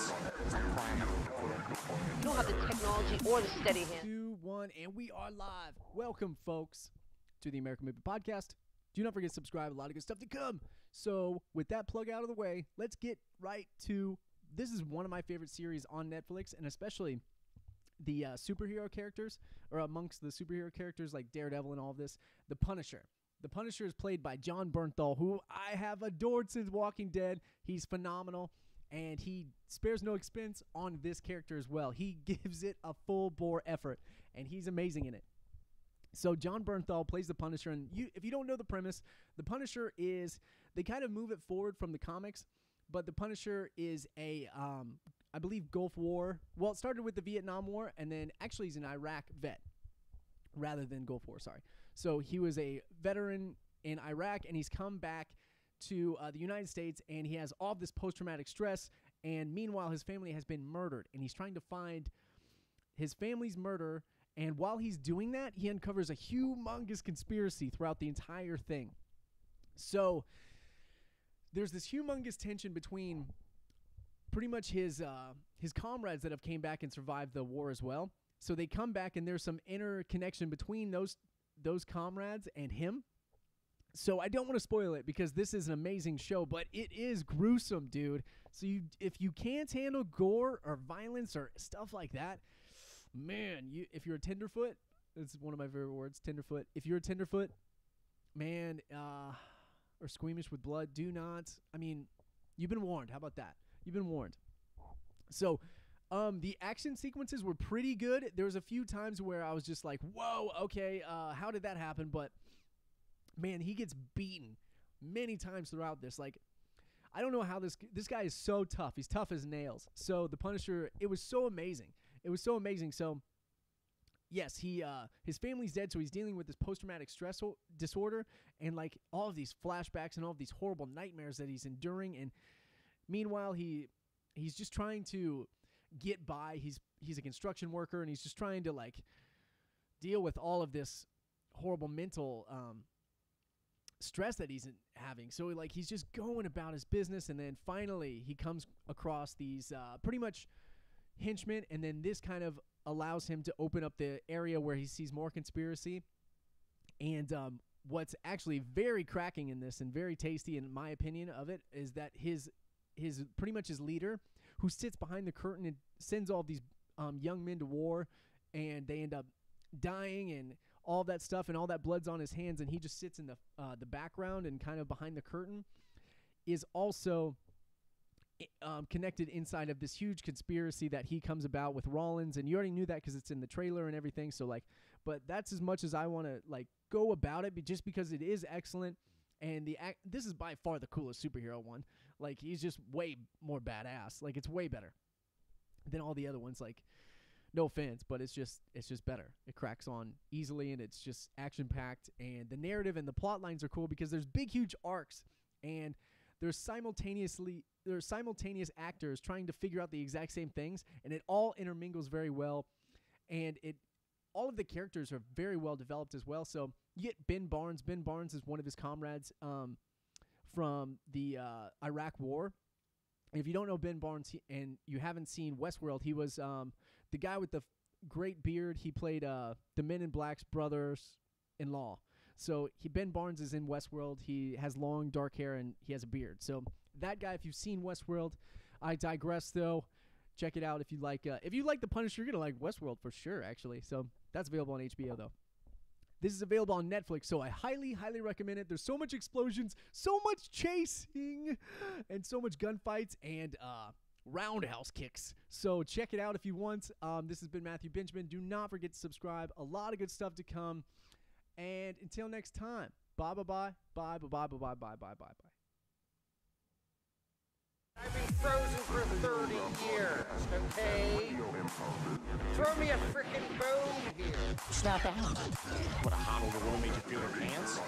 pants. I'm crying. You don't have the technology or the steady hand. 2, 1, and we are live. Welcome, folks, to the American Movie Podcast. Do not forget to subscribe. A lot of good stuff to come. So, with that plug out of the way, let's get right to... This is one of my favorite series on Netflix, and especially the superhero characters, or amongst the superhero characters like Daredevil and all of this, The Punisher. The Punisher is played by Jon Bernthal, who I have adored since Walking Dead. He's phenomenal, and he spares no expense on this character as well. He gives it a full-bore effort, and he's amazing in it. So Jon Bernthal plays the Punisher, and if you don't know the premise, the Punisher is, they kind of move it forward from the comics, but the Punisher is a, I believe, Gulf War. Well, it started with the Vietnam War, and then actually he's an Iraq vet rather than Gulf War, sorry. So he was a veteran in Iraq, and he's come back to the United States, and he has all this post-traumatic stress, and meanwhile his family has been murdered, and he's trying to find his family's murder. And while he's doing that, he uncovers a humongous conspiracy throughout the entire thing. So there's this humongous tension between pretty much his comrades that have came back and survived the war as well. So they come back, and there's some inner connection between those comrades and him. So I don't want to spoil it because this is an amazing show, but it is gruesome, dude. So if you can't handle gore or violence or stuff like that, man, if you're a tenderfoot, it's one of my favorite words, tenderfoot. If you're a tenderfoot, man, or squeamish with blood, do not. I mean, you've been warned. How about that? You've been warned. So, the action sequences were pretty good. There was a few times where I was just like, whoa, okay, how did that happen? But, man, he gets beaten many times throughout this. Like, I don't know how this guy is so tough. He's tough as nails. So the Punisher, it was so amazing. It was so amazing. So yes, his family's dead, so he's dealing with this post-traumatic stress disorder and like all of these flashbacks and all of these horrible nightmares that he's enduring. And meanwhile, he's just trying to get by. He's a construction worker, and he's just trying to like deal with all of this horrible mental stress that he's having. So like he's just going about his business, and then finally he comes across these pretty much henchmen, and then this kind of allows him to open up the area where he sees more conspiracy. And what's actually very cracking in this and very tasty in my opinion of it is that his pretty much his leader, who sits behind the curtain and sends all of these young men to war, and they end up dying and all that stuff, and all that blood's on his hands, and he just sits in the background and kind of behind the curtain, is also connected inside of this huge conspiracy that he comes about with Rollins. And you already knew that because it's in the trailer and everything. So like, but that's as much as I want to like go about it, just because it is excellent. And this is by far the coolest superhero one. Like, he's just way more badass. Like, it's way better than all the other ones. Like, no offense, but it's just better. It cracks on easily, and it's just action-packed. And the narrative and the plot lines are cool because there's big, huge arcs, and there's simultaneous actors trying to figure out the exact same things, and it all intermingles very well. And all of the characters are very well developed as well. So you get Ben Barnes. Ben Barnes is one of his comrades from the Iraq War. If you don't know Ben Barnes and you haven't seen Westworld, he was the guy with the great beard. He played the Men in Black's brothers-in-law. So Ben Barnes is in Westworld. He has long, dark hair, and he has a beard. So that guy, if you've seen Westworld, I digress though. Check it out if you like. If you like The Punisher, you're gonna like Westworld for sure. Actually, so that's available on HBO though. This is available on Netflix, so I highly, highly recommend it. There's so much explosions, so much chasing, and so much gunfights and roundhouse kicks. So check it out if you want. This has been Matthew Benjamin. Do not forget to subscribe. A lot of good stuff to come. And until next time, bye, bye, bye, bye, bye, bye, bye, bye, bye, bye, bye. I've been frozen for 30 years, okay? Throw me a frickin' bone here. Snap out. What, a hot older woman made you feel her pants?